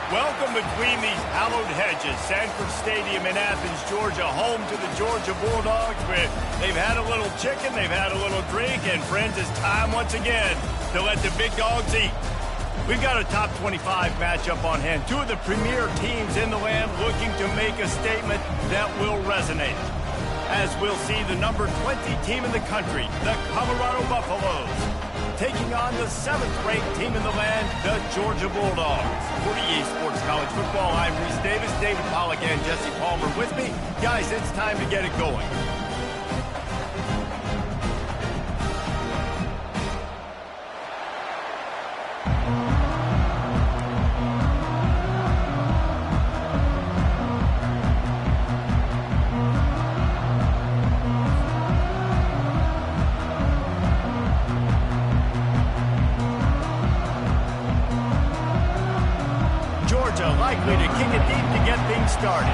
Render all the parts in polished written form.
Welcome between these hallowed hedges. Sanford Stadium in Athens, Georgia, home to the Georgia Bulldogs. They've had a little chicken, they've had a little drink, and friends, it's time once again to let the big dogs eat. We've got a top 25 matchup on hand. Two of the premier teams in the land looking to make a statement that will resonate. As we'll see the number 20 team in the country, the Colorado Buffaloes, taking on the 7th-ranked team in the land, the Georgia Bulldogs. For EA Sports College Football, I'm Reese Davis, David Pollack, and Jesse Palmer with me. Guys, it's time to get it going. Likely to kick it deep to get things started.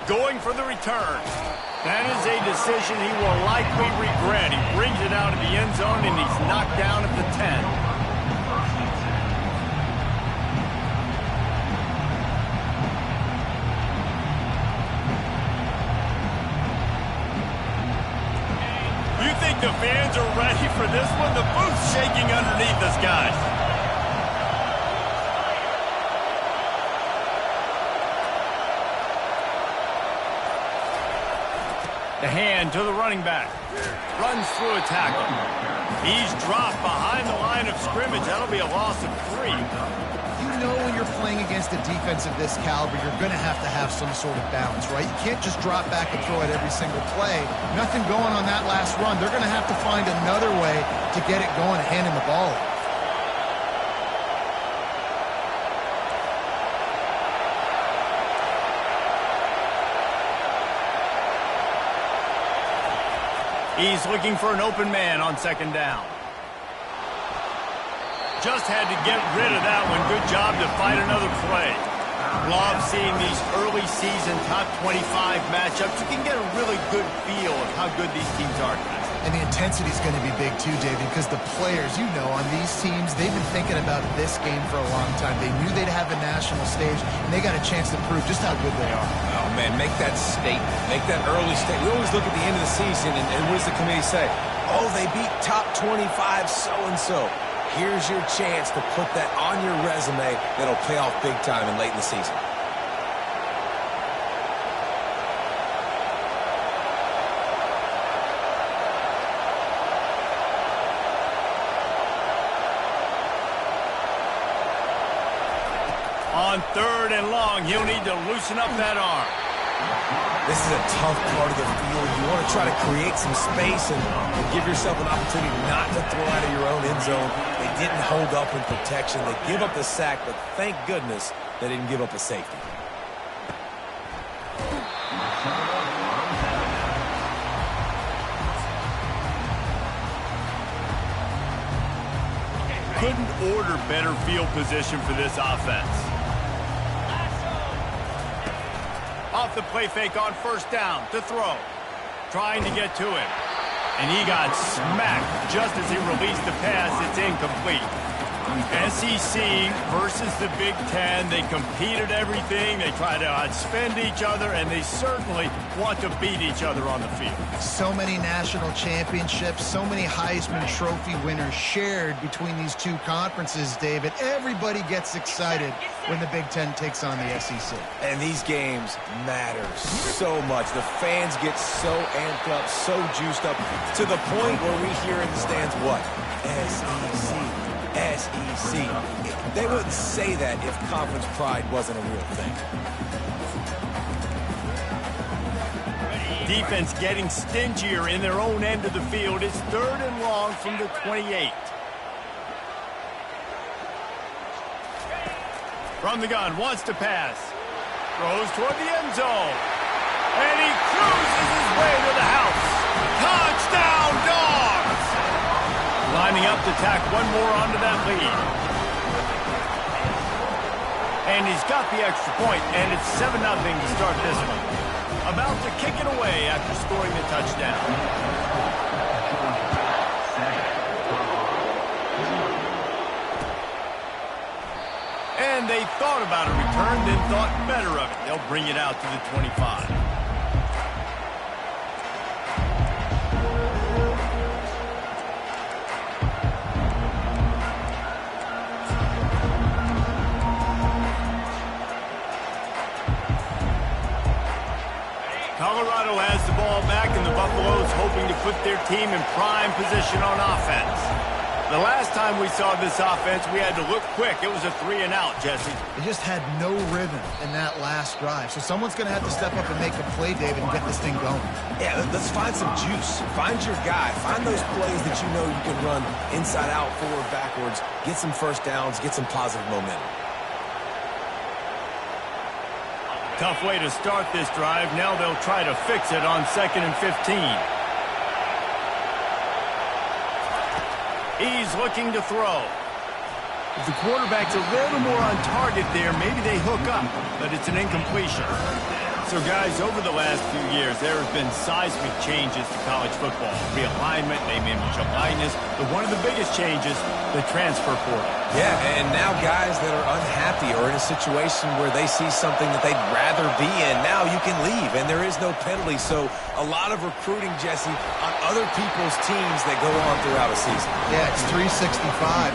Going for the return. That is a decision he will likely regret. He brings it out of the end zone and he's knocked down at the 10. The fans are ready for this one. The booth's shaking underneath us, guys. The hand to the running back. Runs through a tackle. He's dropped behind the line of scrimmage. That'll be a loss of 3. You know when you're playing against a defense of this caliber, you're going to have some sort of balance, right? You can't just drop back and throw it every single play. Nothing going on that last run. They're going to have to find another way to get it going and hand him the ball. He's looking for an open man on 2nd down. Just had to get rid of that one. Good job to fight another play. Love seeing these early season top 25 matchups. You can get a really good feel of how good these teams are, guys. And the intensity is going to be big too, David, because the players, you know, on these teams, they've been thinking about this game for a long time. They knew they'd have a national stage, and they got a chance to prove just how good they are. Oh, man, make that statement. Make that early statement. We always look at the end of the season, and what does the committee say? Oh, they beat top 25 so-and-so. Here's your chance to put that on your resume that'll pay off big time and late in the season. On 3rd and long, he'll need to loosen up that arm. This is a tough part of the field. You want to try to create some space and give yourself an opportunity not to throw out of your own end zone. They didn't hold up in protection. They give up the sack, but thank goodness they didn't give up a safety. Couldn't order better field position for this offense. Off the play fake on 1st down to throw. Trying to get to him. And he got smacked just as he released the pass. It's incomplete. SEC versus the Big Ten. They compete at everything. They try to outspend each other, and they certainly want to beat each other on the field. So many national championships, so many Heisman Trophy winners shared between these two conferences, David. Everybody gets excited when the Big Ten takes on the SEC. And these games matter so much. The fans get so amped up, so juiced up, to the point where we hear in the stands what? SEC. SEC. They wouldn't say that if conference pride wasn't a real thing. Defense getting stingier in their own end of the field. It's 3rd and long from the 28. From the gun, wants to pass. Throws toward the end zone. And he cruises his way to the house. Touchdown, Dogs! Lining up to tack one more onto that lead. And he's got the extra point, and it's 7-0 to start this one. About to kick it away after scoring the touchdown. And they thought about a return, then thought better of it. They'll bring it out to the 25. Colorado has the ball back, and the Buffaloes hoping to put their team in prime position on offense. The last time we saw this offense, we had to look quick. It was a 3-and-out, Jesse. They just had no rhythm in that last drive. So someone's going to have to step up and make a play, David, and get this thing going. Yeah, let's find some juice. Find your guy. Find those plays that you know you can run inside out, forward, backwards. Get some first downs. Get some positive momentum. Tough way to start this drive. Now they'll try to fix it on 2nd and 15. He's looking to throw. If the quarterback's a little more on target there, maybe they hook up, but it's an incompletion. So, guys, over the last few years, there have been seismic changes to college football. Realignment, name, image, and likeness. But one of the biggest changes, the transfer portal. Yeah, and now guys that are unhappy or in a situation where they see something that they'd rather be in, now you can leave, and there is no penalty. So a lot of recruiting, Jesse, on other people's teams that go on throughout a season. Yeah, it's 365.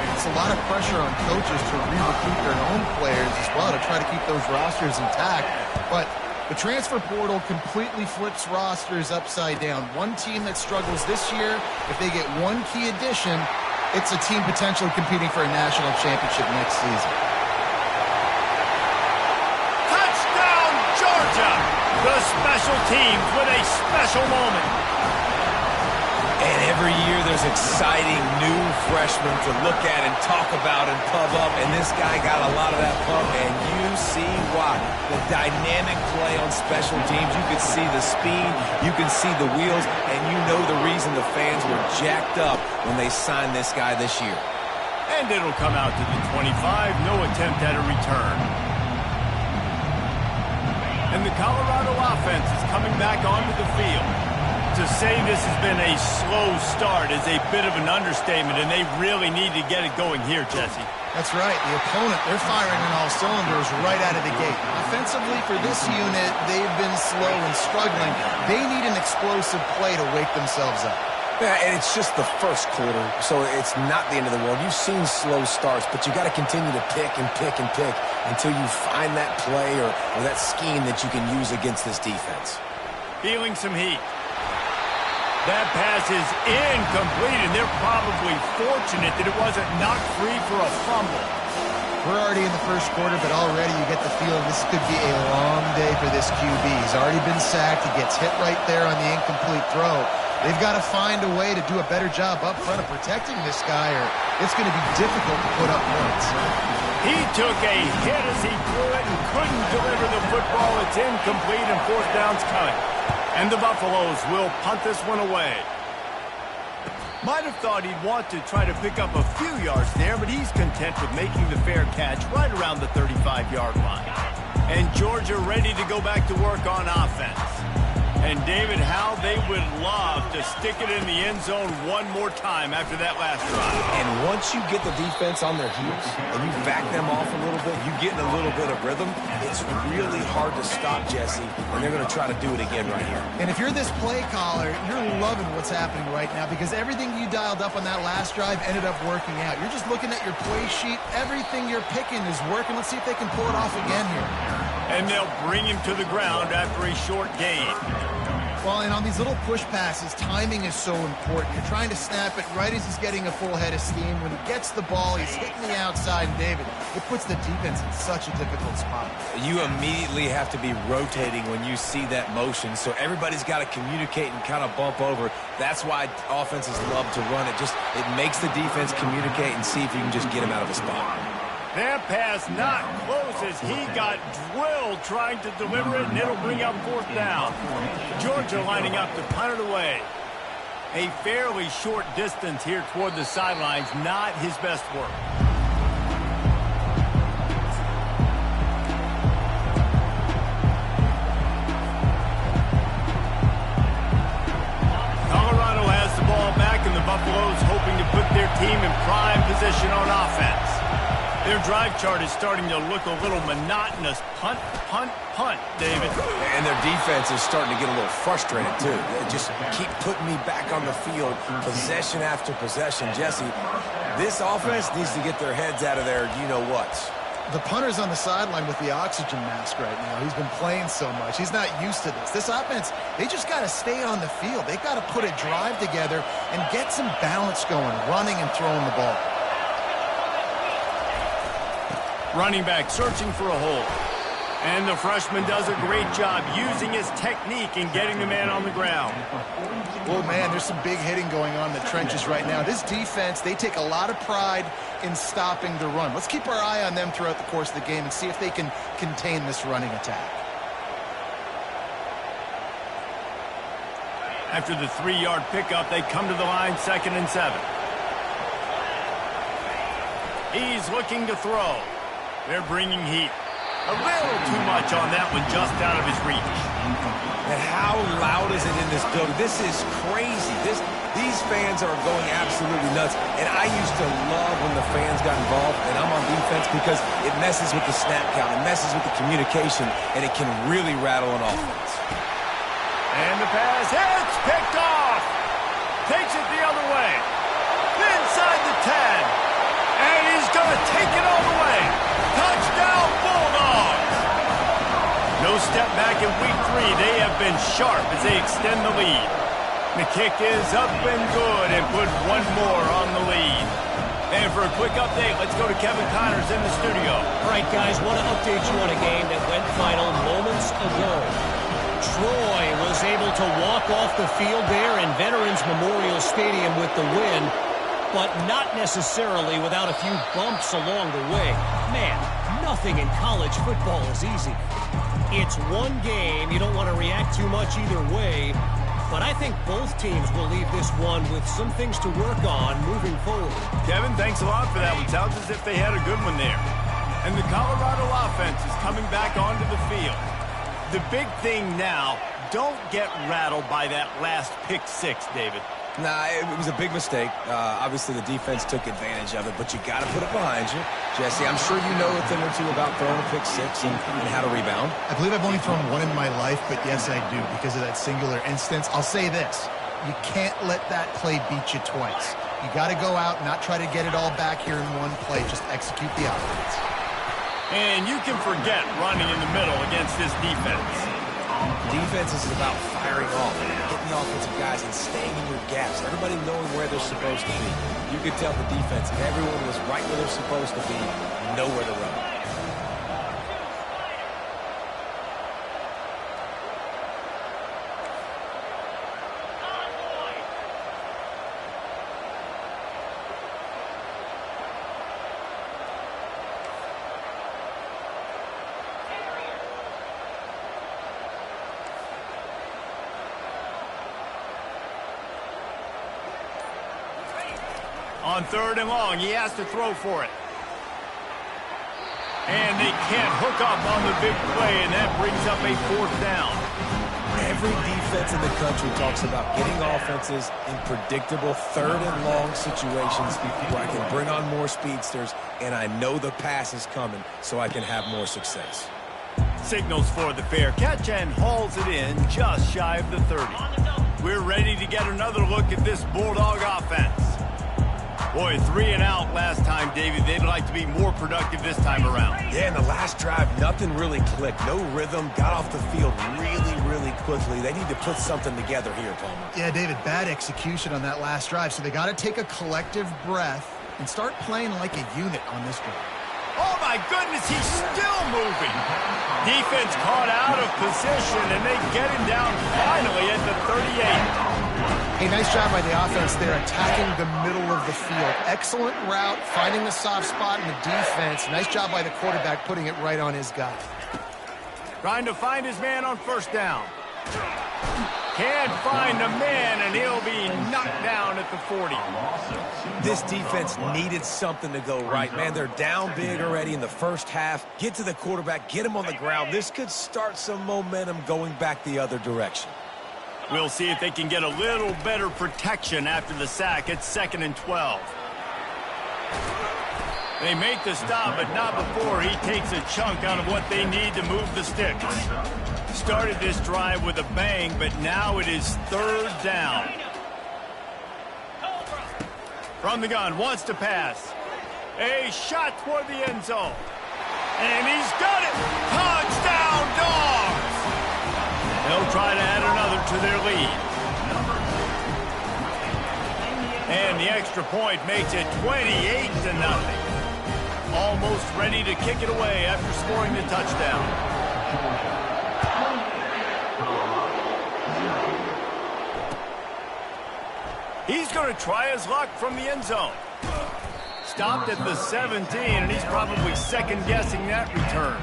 And it's a lot of pressure on coaches to re-recruit their own players as well to try to keep those rosters intact. But the transfer portal completely flips rosters upside down. One team that struggles this year, if they get one key addition, it's a team potentially competing for a national championship next season. Touchdown, Georgia! The special teams with a special moment. And every year there's exciting new freshmen to look at and talk about and pub up. And this guy got a lot of that pub, and you see why. The dynamic play on special teams. You can see the speed. You can see the wheels. And you know the reason the fans were jacked up when they signed this guy this year. And it'll come out to the 25. No attempt at a return. And the Colorado offense is coming back onto the field. To say this has been a slow start is a bit of an understatement, and they really need to get it going here, Jesse. That's right. The opponent, they're firing on all cylinders right out of the gate. Offensively, for this unit, they've been slow and struggling. They need an explosive play to wake themselves up. Yeah, and it's just the first quarter, so it's not the end of the world. You've seen slow starts, but you got to continue to pick and pick and pick until you find that play or that scheme that you can use against this defense. Feeling some heat. That pass is incomplete, and they're probably fortunate that it wasn't knocked free for a fumble. We're already in the first quarter, but already you get the feeling this could be a long day for this QB. He's already been sacked. He gets hit right there on the incomplete throw. They've got to find a way to do a better job up front of protecting this guy, or it's going to be difficult to put up points. He took a hit as he threw it and couldn't deliver the football. It's incomplete, and fourth down's coming. And the Buffaloes will punt this one away. Might have thought he'd want to try to pick up a few yards there, but he's content with making the fair catch right around the 35-yard line. And Georgia ready to go back to work on offense. And David, how they would love to stick it in the end zone one more time after that last drive. And once you get the defense on their heels and you back them off a little bit, you get in a little bit of rhythm, it's really hard to stop, Jesse, and they're going to try to do it again right here. And if you're this play caller, you're loving what's happening right now because everything you dialed up on that last drive ended up working out. You're just looking at your play sheet. Everything you're picking is working. Let's see if they can pull it off again here. And they'll bring him to the ground after a short gain. Well, and on these little push passes, timing is so important. You're trying to snap it right as he's getting a full head of steam. When he gets the ball, he's hitting the outside, and David, it puts the defense in such a difficult spot. You immediately have to be rotating when you see that motion, so everybody's got to communicate and kind of bump over. That's why offenses love to run it. It makes the defense communicate and see if you can just get him out of a spot. That pass not close as he got drilled trying to deliver it, and it'll bring up fourth down. Georgia lining up to punt it away. A fairly short distance here toward the sidelines, not his best work. Colorado has the ball back, and the Buffaloes hoping to put their team in prime position on offense. Their drive chart is starting to look a little monotonous. Punt, punt, punt, David. And their defense is starting to get a little frustrated, too. They just keep putting me back on the field, possession after possession. Jesse, this offense needs to get their heads out of their you-know-whats. The punter's on the sideline with the oxygen mask right now. He's been playing so much. He's not used to this. This offense, they just got to stay on the field. They've got to put a drive together and get some balance going, running and throwing the ball. Running back searching for a hole. And the freshman does a great job using his technique and getting the man on the ground. Oh, man, there's some big hitting going on in the trenches right now. This defense, they take a lot of pride in stopping the run. Let's keep our eye on them throughout the course of the game and see if they can contain this running attack. After the 3-yard pickup, they come to the line, 2nd and 7. He's looking to throw. They're bringing heat. A little too much on that one, just out of his reach. And how loud is it in this building? This is crazy. These fans are going absolutely nuts. And I used to love when the fans got involved, and I'm on defense because it messes with the snap count, it messes with the communication, and it can really rattle an offense. And the pass hits, picked off. Takes it the other way. Inside the 10. And he's going to take it all the way. Touchdown, Bulldogs! No step back in week 3. They have been sharp as they extend the lead. The kick is up and good and put one more on the lead. And for a quick update, let's go to Kevin Connors in the studio. All right, guys, want to update you on a game that went final moments ago. Troy was able to walk off the field there in Veterans Memorial Stadium with the win, but not necessarily without a few bumps along the way. Man, nothing in college football is easy. It's one game. You don't want to react too much either way, but I think both teams will leave this one with some things to work on moving forward. Kevin, thanks a lot for that one. Sounds as if they had a good one there. And the Colorado offense is coming back onto the field. The big thing now, don't get rattled by that last pick 6, David. Nah, it was a big mistake. Obviously, the defense took advantage of it, but you got to put it behind you. Jesse, I'm sure you know a thing or two about throwing a pick 6 and how to rebound. I believe I've only thrown one in my life, but yes, I do, because of that singular instance. I'll say this. You can't let that play beat you twice. You got to go out and not try to get it all back here in one play. Just execute the offense. And you can forget running in the middle against this defense. Defense is about firing off, hitting the offensive guys and staying in your gaps. Everybody knowing where they're supposed to be. You could tell the defense, everyone was right where they're supposed to be, nowhere to run. On 3rd and long, he has to throw for it. And they can't hook up on the big play, and that brings up a 4th down. Every defense in the country talks about getting offenses in predictable 3rd and long situations where I can bring on more speedsters, and I know the pass is coming, so I can have more success. Signals for the fair catch and hauls it in just shy of the 30. We're ready to get another look at this Bulldog offense. Boy, 3 and out last time, David. They'd like to be more productive this time around. Yeah, in the last drive, nothing really clicked. No rhythm, got off the field really quickly. They need to put something together here, Palmer. Yeah, David, bad execution on that last drive, so they got to take a collective breath and start playing like a unit on this drive. Oh, my goodness, he's still moving. Defense caught out of position, and they get him down finally at the 38. Hey, nice job by the offense there, attacking the middle of the field. Excellent route, finding the soft spot in the defense. Nice job by the quarterback putting it right on his guy. Trying to find his man on 1st down. Can't find a man, and he'll be knocked down at the 40. This defense needed something to go right. Man, they're down big already in the first half. Get to the quarterback, get him on the ground. This could start some momentum going back the other direction. We'll see if they can get a little better protection after the sack. It's 2nd and 12. They make the stop, but not before he takes a chunk out of what they need to move the sticks. Started this drive with a bang, but now it is 3rd down. From the gun, wants to pass. A shot toward the end zone. And he's got it! Touchdown, Dogs! They'll try to add another to their lead. And the extra point makes it 28-0. Almost ready to kick it away after scoring the touchdown. He's going to try his luck from the end zone. Stopped at the 17, and he's probably second-guessing that return.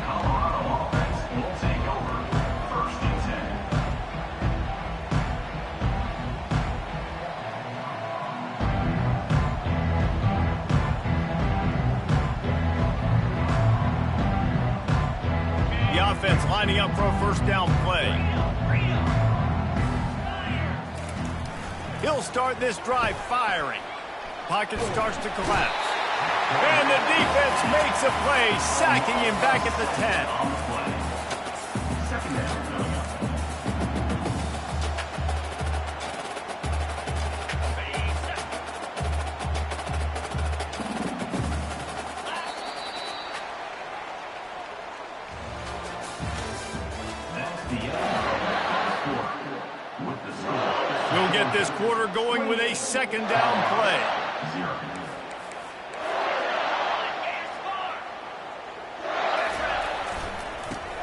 The offense lining up for a first down play. He'll start this drive firing. Pocket starts to collapse. And the defense makes a play, sacking him back at the 10. We'll get this quarter going with a second down play.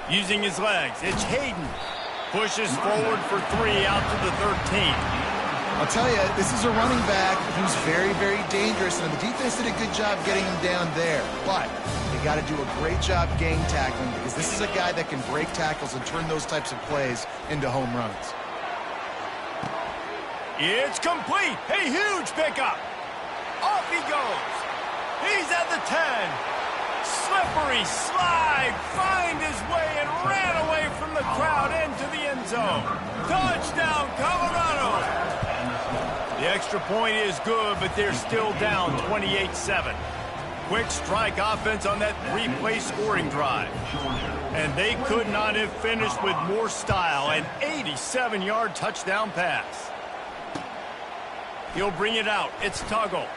Using his legs, it's Hayden. Pushes forward for 3 out to the 13. I'll tell you, this is a running back who's very, very dangerous, and the defense did a good job getting him down there. But they got to do a great job gang tackling, because this is a guy that can break tackles and turn those types of plays into home runs. It's complete. A huge pickup. Off he goes. He's at the 10. Slippery slide. Find his way and ran away from the crowd into the end zone. Touchdown, Colorado. The extra point is good, but they're still down 28-7. Quick strike offense on that replay scoring drive. And they could not have finished with more style. An 87-yard touchdown pass. He'll bring it out. It's Tuggle.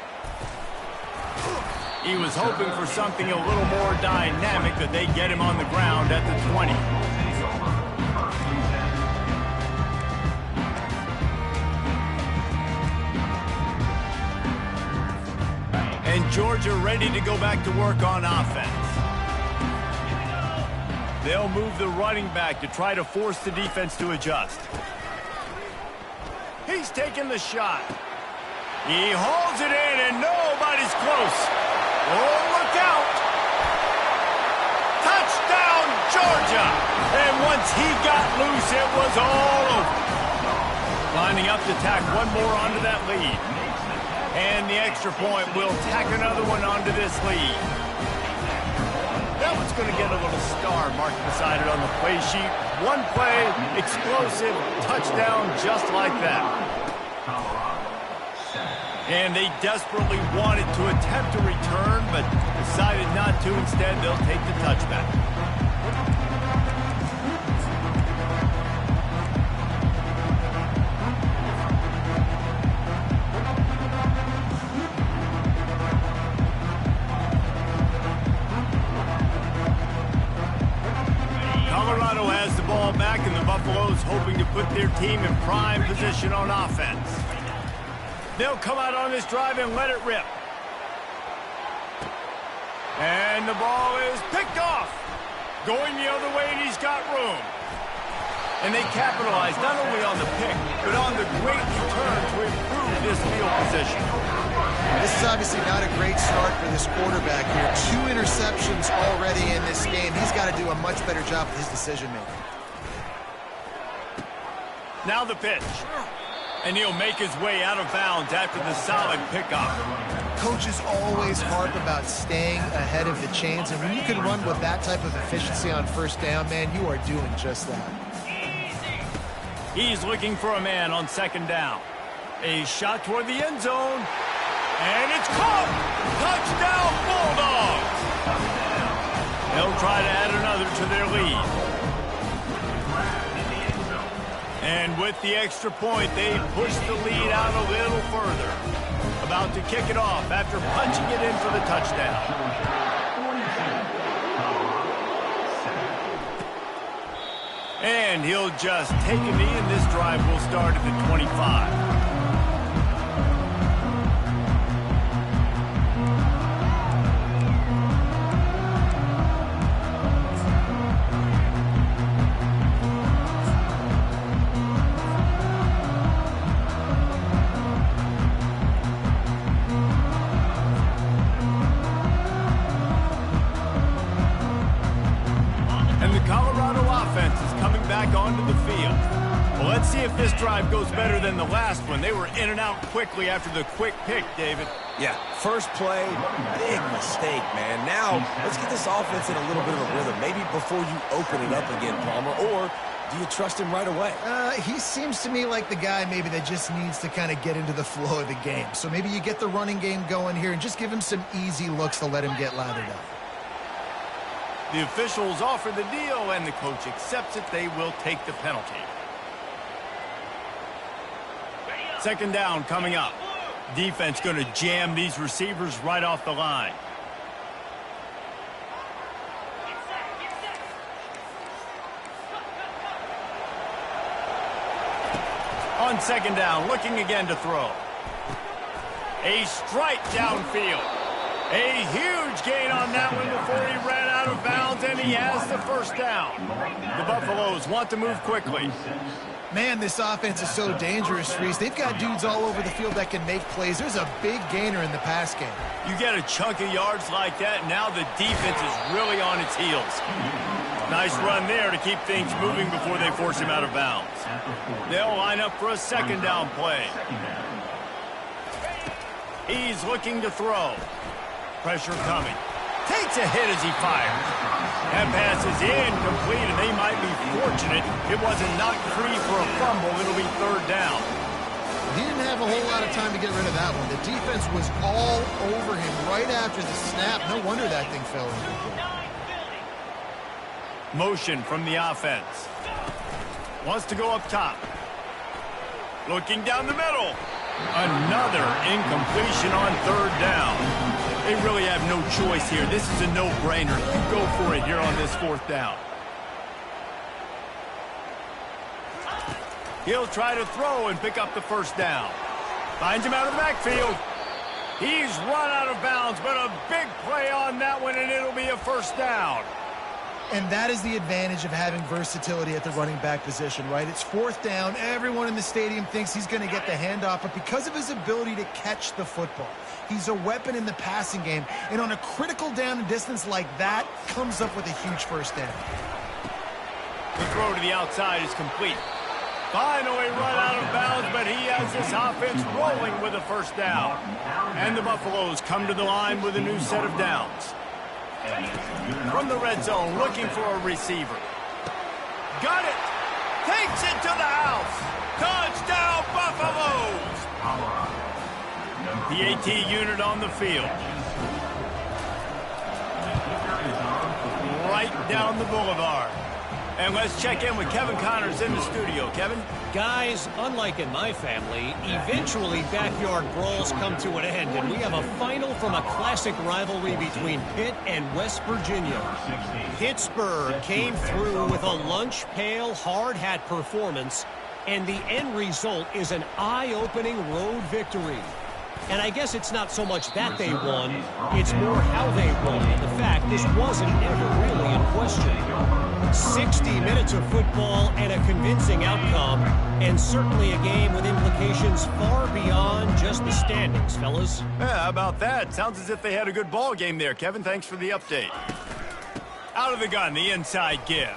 He was hoping for something a little more dynamic, that they get him on the ground at the 20. And Georgia ready to go back to work on offense. They'll move the running back to try to force the defense to adjust. He's taking the shot. He hauls it in, and nobody's close. Oh, look out! Touchdown, Georgia! And once he got loose, it was all over. Lining up to tack one more onto that lead. And the extra point will tack another one onto this lead. That one's going to get a little star marked beside it on the play sheet. One play, explosive, touchdown just like that. And they desperately wanted to attempt a return, but decided not to. Instead, they'll take the touchback. Colorado has the ball back, and the Buffaloes hoping to put their team in prime position on offense. They'll come out on this drive and let it rip. And the ball is picked off. Going the other way, and he's got room. And they capitalize not only on the pick, but on the great return to improve this field position. This is obviously not a great start for this quarterback here. 2 interceptions already in this game. He's got to do a much better job with his decision-making. Now the pitch. And he'll make his way out of bounds after the solid pickup. Coaches always harp about staying ahead of the chains, and when you can run with that type of efficiency on first down, man, you are doing just that. He's looking for a man on second down. A shot toward the end zone. And it's caught! Touchdown, Bulldogs! They'll try to add another to their lead. And with the extra point, they push the lead out a little further. About to kick it off after punching it in for the touchdown. And he'll just take a knee, and this drive will start at the 25. Onto the field. Well, let's see if this drive goes better than the last one. They were in and out quickly after the quick pick, David. Yeah, first play, big mistake, man. Now, let's get this offense in a little bit of a rhythm. Maybe before you open it up again, Palmer, or do you trust him right away? He seems to me like the guy maybe that just needs to kind of get into the flow of the game. So maybe you get the running game going here and just give him some easy looks to let him get lathered up. The officials offer the deal, and the coach accepts it. They will take the penalty. Second down coming up. Defense going to jam these receivers right off the line. On second down, looking again to throw. A strike downfield. A huge gain on that one before he ran out of bounds, and he has the first down. The Buffaloes want to move quickly. Man, this offense is so dangerous, Reese. They've got dudes all over the field that can make plays. There's a big gainer in the pass game. You get a chunk of yards like that, now the defense is really on its heels. Nice run there to keep things moving before they force him out of bounds. They'll line up for a second down play. He's looking to throw. Pressure coming. Takes a hit as he fires. That pass is incomplete, and they might be fortunate it wasn't knocked free for a fumble. It'll be third down. He didn't have a whole lot of time to get rid of that one. The defense was all over him right after the snap. No wonder that thing fell in. Motion from the offense. Wants to go up top. Looking down the middle. Another incompletion on third down. They really have no choice here. This is a no-brainer. You go for it here on this fourth down. He'll try to throw and pick up the first down. Finds him out of the backfield. He's run out of bounds, but a big play on that one, and it'll be a first down. And that is the advantage of having versatility at the running back position, right? It's fourth down. Everyone in the stadium thinks he's going to get the handoff, but because of his ability to catch the football, he's a weapon in the passing game. And on a critical down and distance like that, comes up with a huge first down. The throw to the outside is complete. Finally run out of bounds, but he has this offense rolling with a first down. And the Buffaloes come to the line with a new set of downs. From the red zone, looking for a receiver. Got it! Takes it to the house! Touchdown, Buffaloes! The AT unit on the field. Right down the boulevard. And let's check in with Kevin Connors in the studio. Kevin? Guys, unlike in my family, eventually backyard brawls come to an end, and we have a final from a classic rivalry between Pitt and West Virginia. Pittsburgh came through with a lunch pail hard hat performance, and the end result is an eye-opening road victory. And I guess it's not so much that they won, it's more how they won. And the fact, this wasn't ever really in question. 60 minutes of football and a convincing outcome, and certainly a game with implications far beyond just the standings, fellas. Yeah, how about that? Sounds as if they had a good ball game there, Kevin. Thanks for the update. Out of the gun, the inside give.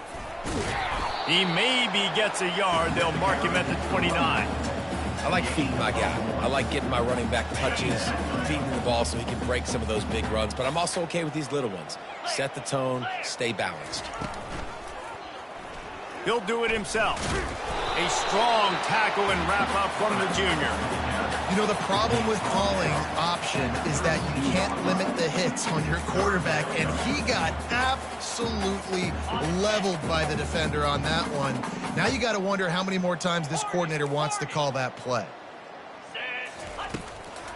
He maybe gets a yard. They'll mark him at the 29. I like feeding my guy. I like getting my running back touches, feeding the ball so he can break some of those big runs. But I'm also okay with these little ones. Set the tone, stay balanced. He'll do it himself. A strong tackle and wrap up from the junior. You know, the problem with calling option is that you can't limit the hits on your quarterback, and he got absolutely leveled by the defender on that one. Now you got to wonder how many more times this coordinator wants to call that play.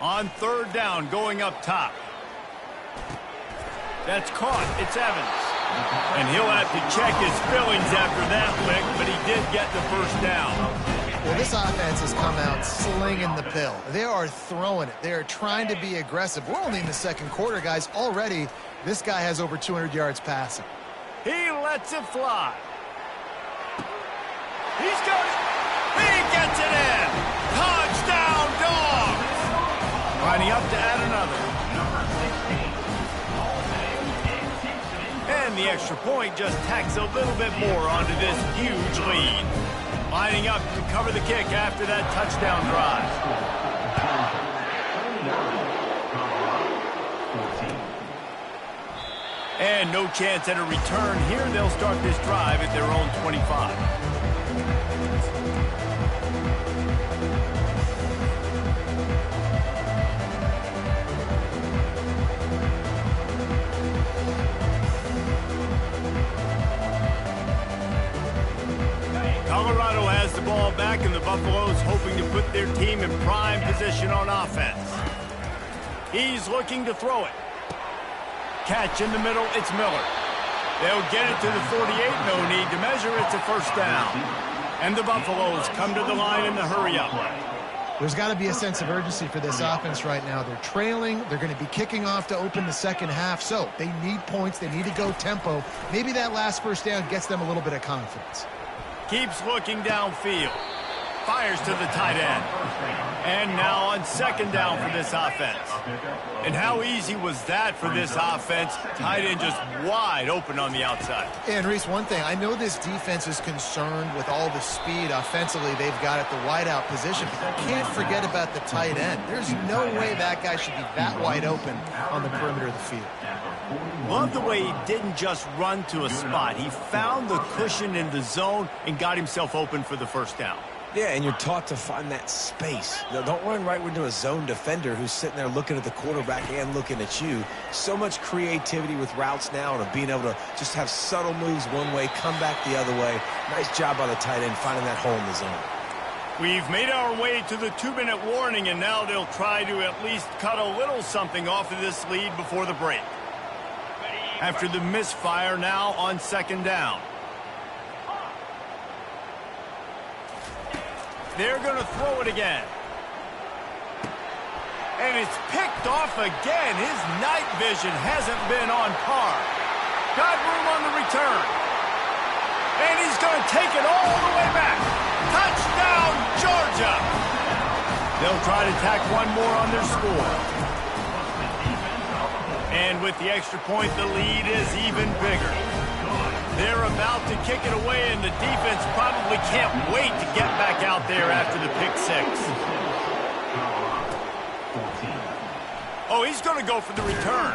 On third down, going up top. That's caught. It's Evans. And he'll have to check his fillings after that lick, but he did get the first down. Well, this offense has come out slinging the pill. They are throwing it. They are trying to be aggressive. We're only in the second quarter, guys. Already, this guy has over 200 yards passing. He lets it fly. He's got it. He gets it in. Touchdown, Dogs. Lining up to add another. And the extra point just tacks a little bit more onto this huge lead. Lining up to cover the kick after that touchdown drive. And no chance at a return here. They'll start this drive at their own 25. Colorado has the ball back, and the Buffaloes hoping to put their team in prime position on offense. He's looking to throw it. Catch in the middle, it's Miller. They'll get it to the 48, no need to measure, it's a first down. And the Buffaloes come to the line in the hurry-up. There's got to be a sense of urgency for this offense right now. They're trailing. They're going to be kicking off to open the second half, so they need points. They need to go tempo. Maybe that last first down gets them a little bit of confidence. Keeps looking downfield. Fires to the tight end. And now on second down for this offense. And how easy was that for this offense? Tight end just wide open on the outside. And Reese, one thing, I know this defense is concerned with all the speed offensively they've got at the wideout position. But you can't forget about the tight end. There's no way that guy should be that wide open on the perimeter of the field. Love the way he didn't just run to a spot. He found the cushion in the zone and got himself open for the first down. Yeah, and you're taught to find that space. Now, don't run right into a zone defender who's sitting there looking at the quarterback and looking at you. So much creativity with routes now and being able to just have subtle moves one way, come back the other way. Nice job by the tight end finding that hole in the zone. We've made our way to the 2-minute warning, and now they'll try to at least cut a little something off of this lead before the break. After the misfire, now on second down. They're going to throw it again. And it's picked off again. His night vision hasn't been on par. Got room on the return. And he's going to take it all the way back. Touchdown, Georgia. They'll try to tack one more on their score. And with the extra point, the lead is even bigger. They're about to kick it away, and the defense probably can't wait to get back out there after the pick six. Oh, he's going to go for the return.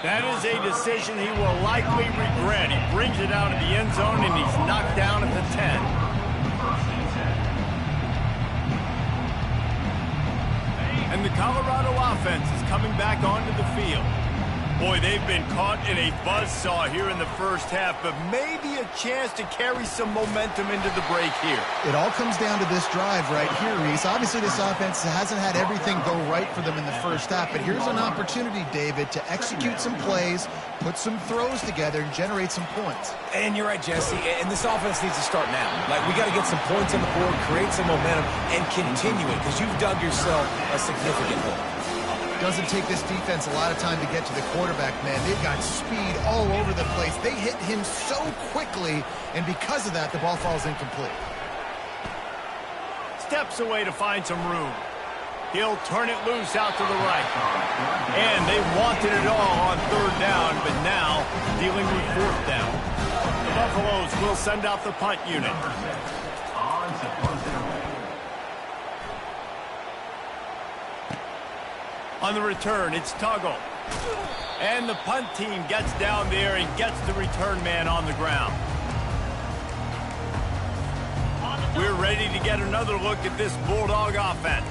That is a decision he will likely regret. He brings it out of the end zone, and he's knocked down at the 10. And the Colorado offense is coming back onto the field. Boy, they've been caught in a buzzsaw here in the first half, but maybe a chance to carry some momentum into the break here. It all comes down to this drive right here, Reese. Obviously, this offense hasn't had everything go right for them in the first half, but here's an opportunity, David, to execute some plays, put some throws together, and generate some points. And you're right, Jesse, and this offense needs to start now. Like, we got to get some points on the board, create some momentum, and continue it, because you've dug yourself a significant hole. Doesn't take this defense a lot of time to get to the quarterback, man. They've got speed all over the place. They hit him so quickly, and because of that, the ball falls incomplete. Steps away to find some room. He'll turn it loose out to the right. And they wanted it all on third down, but now dealing with fourth down. The Buffaloes will send out the punt unit. On the return, it's Tuggle. And the punt team gets down there and gets the return man on the ground. We're ready to get another look at this Bulldog offense.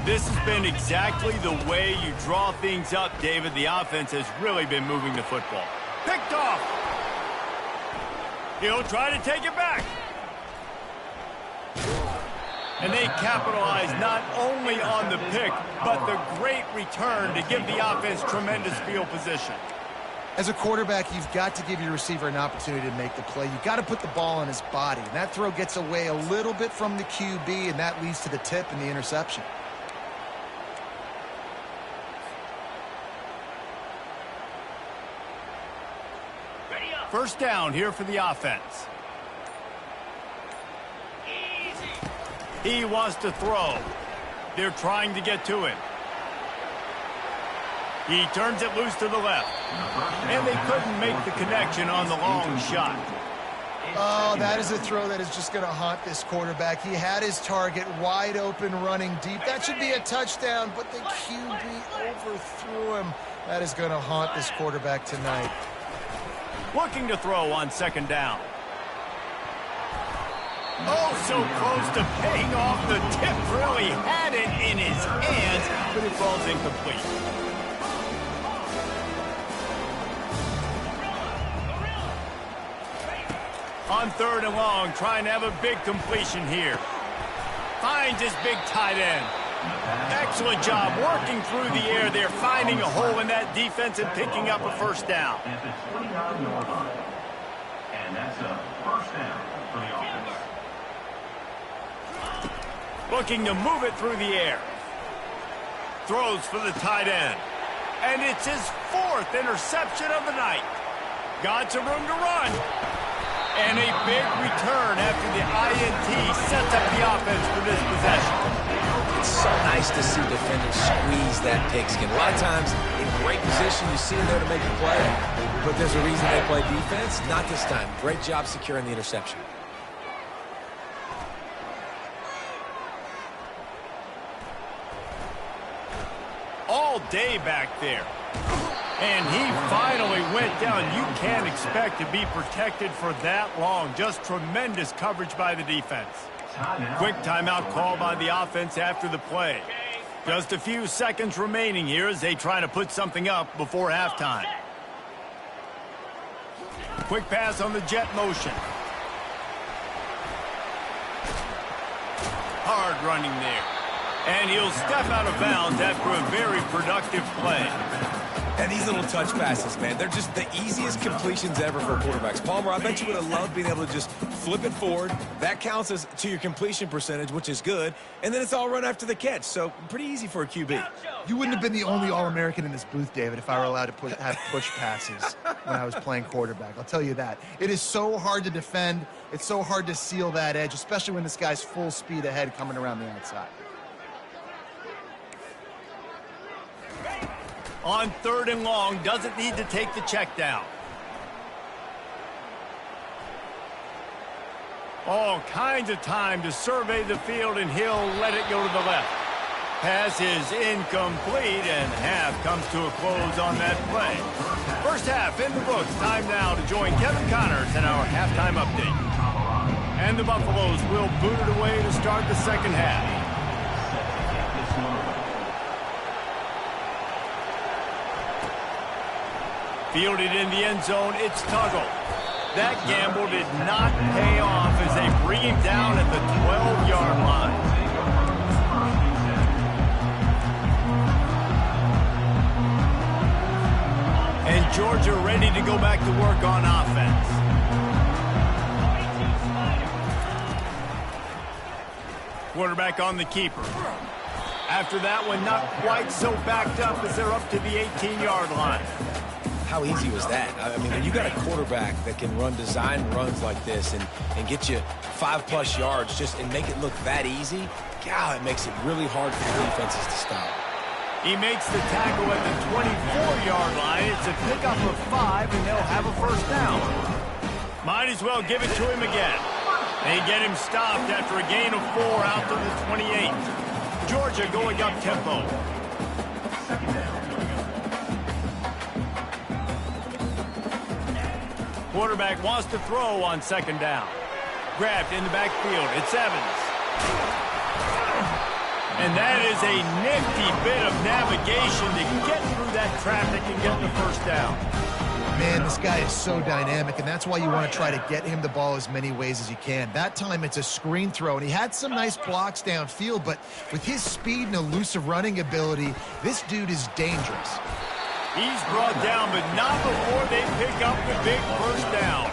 This has been exactly the way you draw things up, David. The offense has really been moving the football. Picked off. He'll try to take it back. And they capitalize not only on the pick, but the great return to give the offense tremendous field position. As a quarterback, you've got to give your receiver an opportunity to make the play. You've got to put the ball on his body. And that throw gets away a little bit from the QB, and that leads to the tip and the interception. First down here for the offense. He wants to throw. They're trying to get to him. He turns it loose to the left. And they couldn't make the connection on the long shot. Oh, that is a throw that is just going to haunt this quarterback. He had his target wide open, running deep. That should be a touchdown, but the QB overthrew him. That is going to haunt this quarterback tonight. Looking to throw on second down. Oh, so close to paying off. The tip really had it in his hands, but it falls incomplete. On third and long, trying to have a big completion here. Finds his big tight end. Excellent job working through the air there, finding a hole in that defense and picking up a first down. And that's a first down for the offense. Looking to move it through the air. Throws for the tight end. And it's his fourth interception of the night. Got some room to run. And a big return after the INT sets up the offense for this possession. It's so nice to see defenders squeeze that pigskin. A lot of times, in great position, you see them there to make a play, but there's a reason they play defense. Not this time. Great job securing the interception. All day back there. And he finally went down. You can't expect to be protected for that long. Just tremendous coverage by the defense. Quick timeout call by the offense after the play. Just a few seconds remaining here as they try to put something up before halftime. Quick pass on the jet motion. Hard running there. And he'll step out of bounds after a very productive play. And these little touch passes, man, they're just the easiest completions ever for quarterbacks. Palmer, I bet you would have loved being able to just flip it forward. That counts as to your completion percentage, which is good. And then it's all run after the catch, so pretty easy for a QB. You wouldn't have been the only All-American in this booth, David, if I were allowed to have push passes when I was playing quarterback. I'll tell you that. It is so hard to defend. It's so hard to seal that edge, especially when this guy's full speed ahead coming around the outside. On third and long, doesn't need to take the check down. All kinds of time to survey the field, and he'll let it go to the left. Pass is incomplete, and half comes to a close on that play. First half in the books. Time now to join Kevin Connors in our halftime update. And the Buffaloes will boot it away to start the second half. Fielded in the end zone, it's Tuggle. That gamble did not pay off as they bring him down at the 12-yard line. And Georgia ready to go back to work on offense. Quarterback on the keeper. After that one, not quite so backed up as they're up to the 18-yard line. How easy was that? I mean, when you got a quarterback that can run design runs like this and get you 5+ yards just and make it look that easy, God, it makes it really hard for the defenses to stop. He makes the tackle at the 24-yard line. It's a pickup of 5, and they'll have a first down. Might as well give it to him again. They get him stopped after a gain of 4 out to the 28. Georgia going up tempo. Quarterback wants to throw on second down. Grabbed in the backfield. It's Evans. And that is a nifty bit of navigation to get through that traffic and get the first down. Man, this guy is so dynamic, and that's why you want to try to get him the ball as many ways as you can. That time, it's a screen throw, and he had some nice blocks downfield, but with his speed and elusive running ability, this dude is dangerous. He's brought down, but not before they pick up the big first down.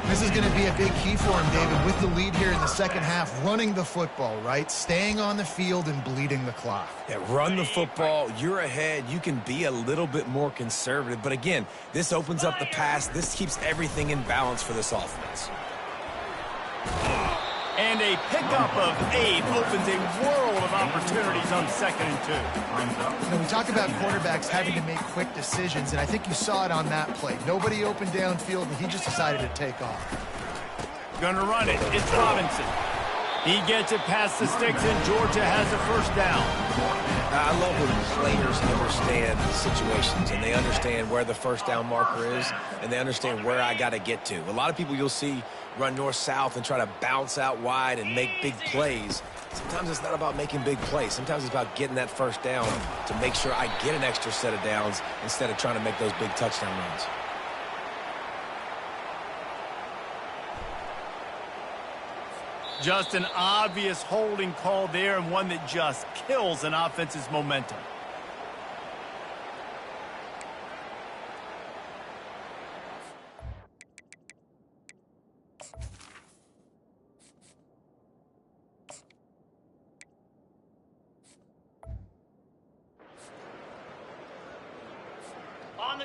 This is going to be a big key for him, David, with the lead here in the second half, running the football, right? Staying on the field and bleeding the clock. Yeah, run the football. You're ahead. You can be a little bit more conservative. But again, this opens up the pass. This keeps everything in balance for this offense. And a pickup of 8 opens a world of opportunities on 2nd and 2. You know, we talk about quarterbacks having to make quick decisions, and I think you saw it on that play. Nobody opened downfield, and he just decided to take off. Gonna run it. It's Robinson. He gets it past the sticks, and Georgia has a first down. I love when players understand situations, and they understand where the first down marker is, and they understand where I got to get to. A lot of people you'll see run north-south and try to bounce out wide and make big plays. Sometimes it's not about making big plays. Sometimes it's about getting that first down to make sure I get an extra set of downs instead of trying to make those big touchdown runs. Just an obvious holding call there, and one that just kills an offense's momentum.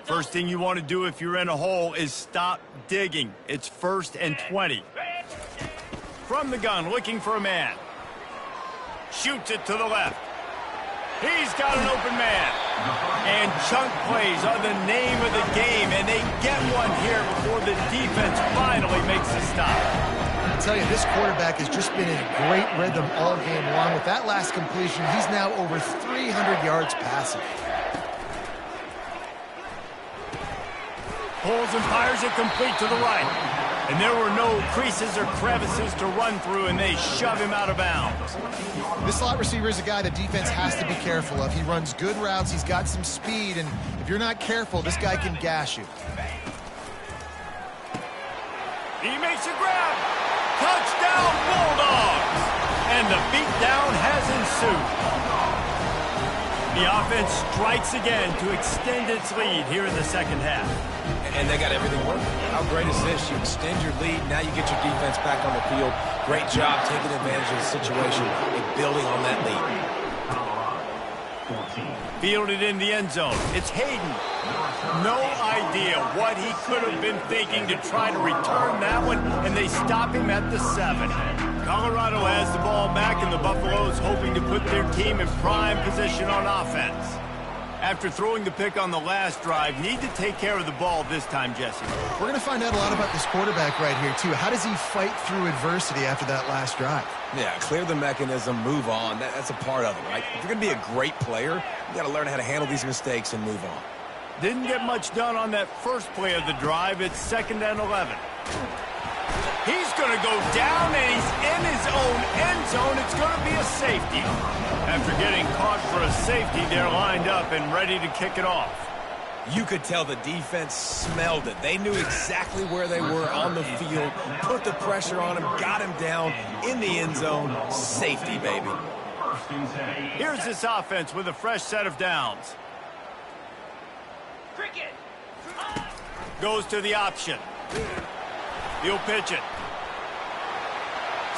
First thing you want to do if you're in a hole is stop digging. It's 1st and 20. From the gun, looking for a man. Shoots it to the left. He's got an open man. And chunk plays are the name of the game, and they get one here before the defense finally makes a stop. I tell you, this quarterback has just been in great rhythm all game long. With that last completion, he's now over 300 yards passing. Pulls and fires it complete to the right. And there were no creases or crevices to run through, and they shove him out of bounds. This slot receiver is a guy the defense has to be careful of. He runs good routes. He's got some speed, and if you're not careful, this guy can gash you. He makes a grab. Touchdown, Bulldogs! And the beatdown has ensued. The offense strikes again to extend its lead here in the second half. And they got everything working. How great is this? You extend your lead. Now you get your defense back on the field. Great job taking advantage of the situation and building on that lead. Fielded in the end zone. It's Hayden. No idea what he could have been thinking to try to return that one, and they stop him at the 7. Colorado has the ball back, and the Buffaloes hoping to put their team in prime position on offense. After throwing the pick on the last drive, need to take care of the ball this time, Jesse. We're going to find out a lot about this quarterback right here, too. How does he fight through adversity after that last drive? Yeah, clear the mechanism, move on. That's a part of it, right? If you're going to be a great player, you got to learn how to handle these mistakes and move on. Didn't get much done on that first play of the drive. It's 2nd and 11. He's going to go down, and he's in his own end zone. It's going to be a safety. After getting caught for a safety, they're lined up and ready to kick it off. You could tell the defense smelled it. They knew exactly where they were on the field, put the pressure on him, got him down in the end zone. Safety, baby. Here's this offense with a fresh set of downs. Goes to the option. He'll pitch it.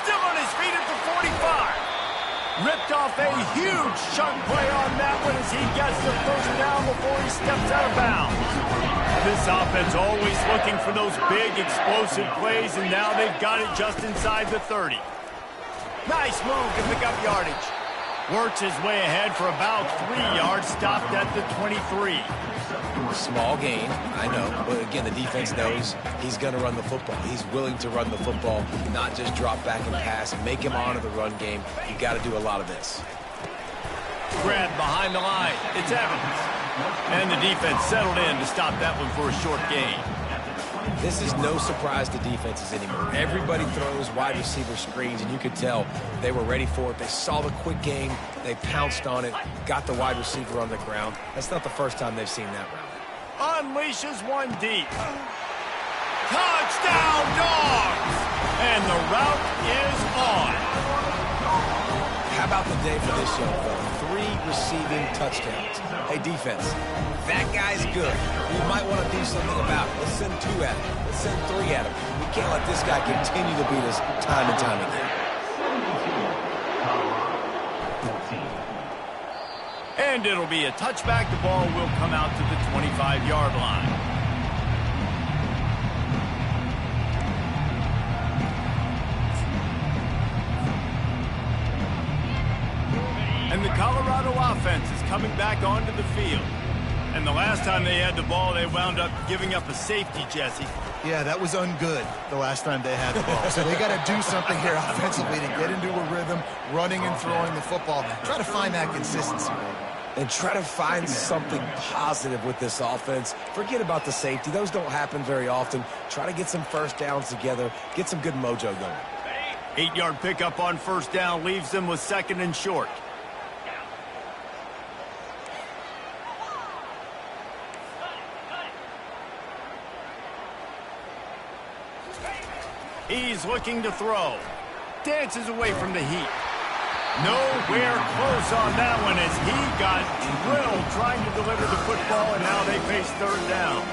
Still on his feet at the 45. Ripped off a huge chunk play on that one as he gets the first down before he steps out of bounds. This offense always looking for those big explosive plays, and now they've got it just inside the 30. Nice move to pick up yardage. Works his way ahead for about 3 yards, stopped at the 23. Small gain, I know, but again, the defense knows he's going to run the football. He's willing to run the football, not just drop back and pass, make him honor the run game. You've got to do a lot of this. Grab behind the line. It's Evans. And the defense settled in to stop that one for a short gain. This is no surprise to defenses anymore. Everybody throws wide receiver screens, and you could tell they were ready for it. They saw the quick game. They pounced on it, got the wide receiver on the ground. That's not the first time they've seen that route. Unleashes one deep. Touchdown, Dogs! And the route is on. How about the day for this young fella? 3 receiving touchdowns. Hey, defense, that guy's good. We might want to do something about it. Let's send 2 at him. Let's send 3 at him. We can't let this guy continue to beat us time and time again. And it'll be a touchback. The ball will come out to the 25-yard line. And the Colorado offense is coming back onto the field. And the last time they had the ball, they wound up giving up a safety, Jesse. Yeah, that was ungood the last time they had the ball. So they got to do something here offensively to get into a rhythm, running and throwing the football. Try to find that consistency, baby. And try to find something positive with this offense. Forget about the safety. Those don't happen very often. Try to get some first downs together. Get some good mojo going. 8-yard pickup on first down leaves them with 2nd and short. He's looking to throw. Dances away from the heat. Nowhere close on that one as he got drilled trying to deliver the football, and now they face 3rd down.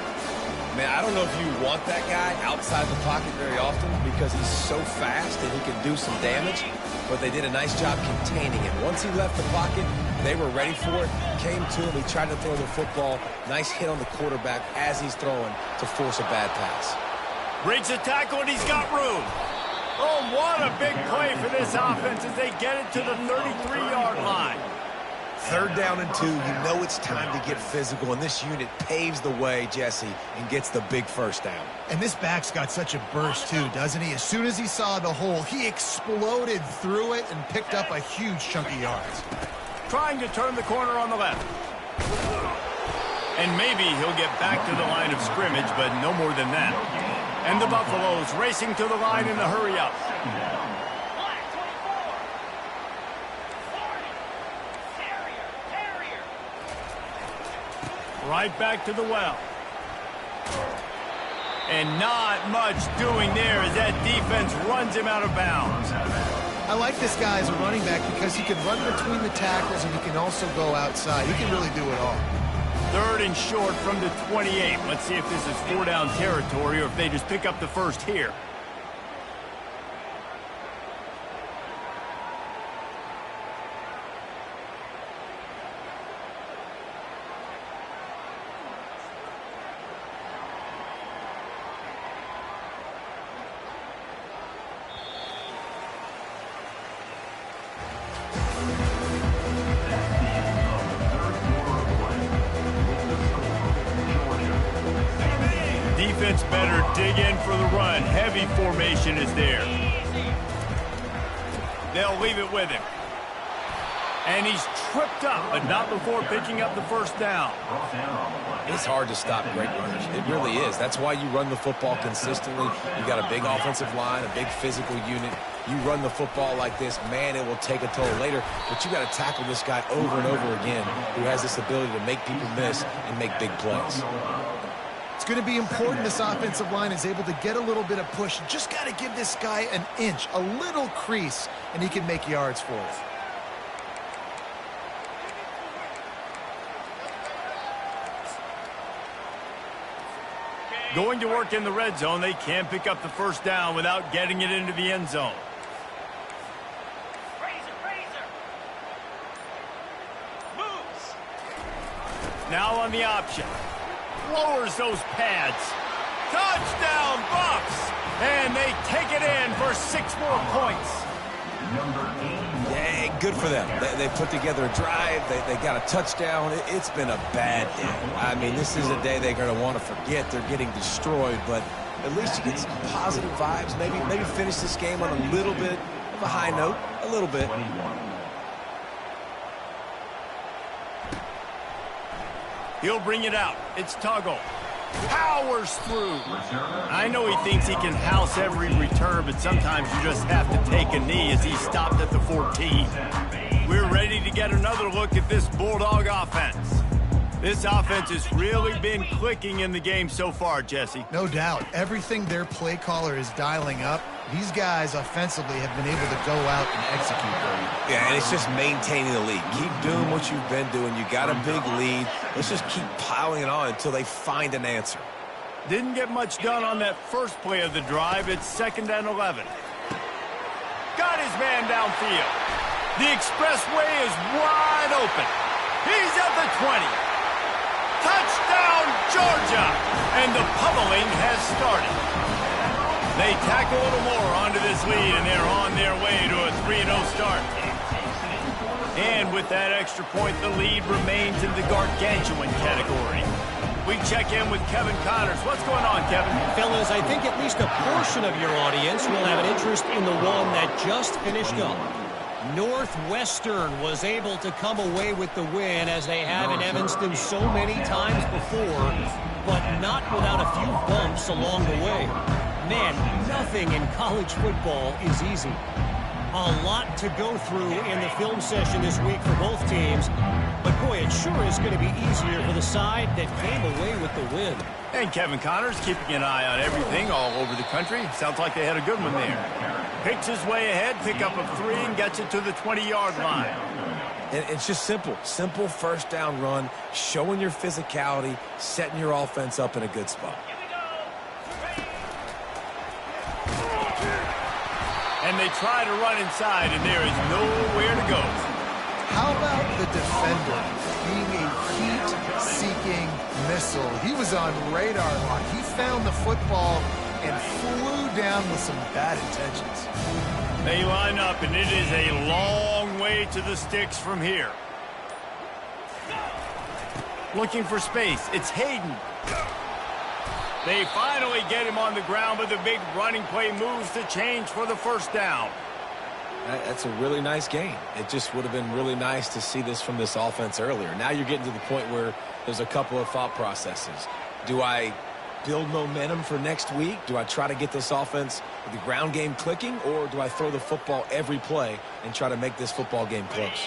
Man, I don't know if you want that guy outside the pocket very often because he's so fast and he can do some damage, but they did a nice job containing him. Once he left the pocket, they were ready for it, came to him, he tried to throw the football. Nice hit on the quarterback as he's throwing to force a bad pass. Breaks a tackle, and he's got room. Oh, what a big play for this offense as they get it to the 33-yard line. 3rd down and 2. You know it's time to get physical, and this unit paves the way, Jesse, and gets the big first down. And this back's got such a burst, too, doesn't he? As soon as he saw the hole, he exploded through it and picked up a huge chunk of yards. Trying to turn the corner on the left. And maybe he'll get back to the line of scrimmage, but no more than that. And the Buffaloes racing to the line in the hurry-up. Right back to the well. And not much doing there as that defense runs him out of bounds. I like this guy as a running back because he can run between the tackles and he can also go outside. He can really do it all. 3rd and short from the 28. Let's see if this is 4-down territory or if they just pick up the first here. Defense better dig in for the run. Heavy formation is there. They'll leave it with him. And he's tripped up, but not before picking up the first down. It's hard to stop great runners. It really is. That's why you run the football consistently. You got a big offensive line, a big physical unit. You run the football like this, man, it will take a toll later. But you got to tackle this guy over and over again who has this ability to make people miss and make big plays. It's going to be important this offensive line is able to get a little bit of push. Just got to give this guy an inch, a little crease, and he can make yards for us. Going to work in the red zone. They can't pick up the first down without getting it into the end zone. Moves. Now on the option. Lowers those pads. Touchdown, Bucks! And they take it in for 6 more points. Yeah, good for them. They put together a drive. They got a touchdown. It's been a bad day. I mean, this is a day they're going to want to forget. They're getting destroyed, but at least you get some positive vibes. Maybe finish this game on a little bit of a high note. A little bit. He'll bring it out. It's Tuggle. powers through. I know he thinks he can house every return, but sometimes you just have to take a knee as he stopped at the 14. We're ready to get another look at this Bulldog offense. This offense has really been clicking in the game so far, Jesse. No doubt. Everything their play caller is dialing up, these guys offensively have been able to go out and execute. Yeah, and it's just maintaining the lead. Keep doing what you've been doing. You got a big lead. Let's just keep piling it on until they find an answer. Didn't get much done on that first play of the drive. It's 2nd and 11. Got his man downfield. The expressway is wide open. He's at the 20. Touchdown, Georgia! And the pummeling has started. They tack a little more onto this lead, and they're on their way to a 3-0 start. And with that extra point, the lead remains in the gargantuan category. We check in with Kevin Connors. What's going on, Kevin? Fellas, I think at least a portion of your audience will have an interest in the one that just finished up. Northwestern was able to come away with the win, as they have in Evanston so many times before, but not without a few bumps along the way. Man, nothing in college football is easy. A lot to go through in the film session this week for both teams, but boy, it sure is going to be easier for the side that came away with the win. And Kevin Connors keeping an eye on everything all over the country. Sounds like they had a good one there. Picks his way ahead, pick up a 3, and gets it to the 20-yard line. And it's just simple. Simple first down run, showing your physicality, setting your offense up in a good spot. And they try to run inside, and there is nowhere to go. How about the defender being a heat-seeking missile? He was on radar lock. He found the football and flew down with some bad intentions. They line up, and it is a long way to the sticks from here. Looking for space. It's Hayden. They finally get him on the ground, but the big running play moves the change for the first down. That's a really nice game. It just would have been really nice to see this from this offense earlier. Now you're getting to the point where there's a couple of thought processes. Do I build momentum for next week? Do I try to get this offense with the ground game clicking, or do I throw the football every play and try to make this football game close?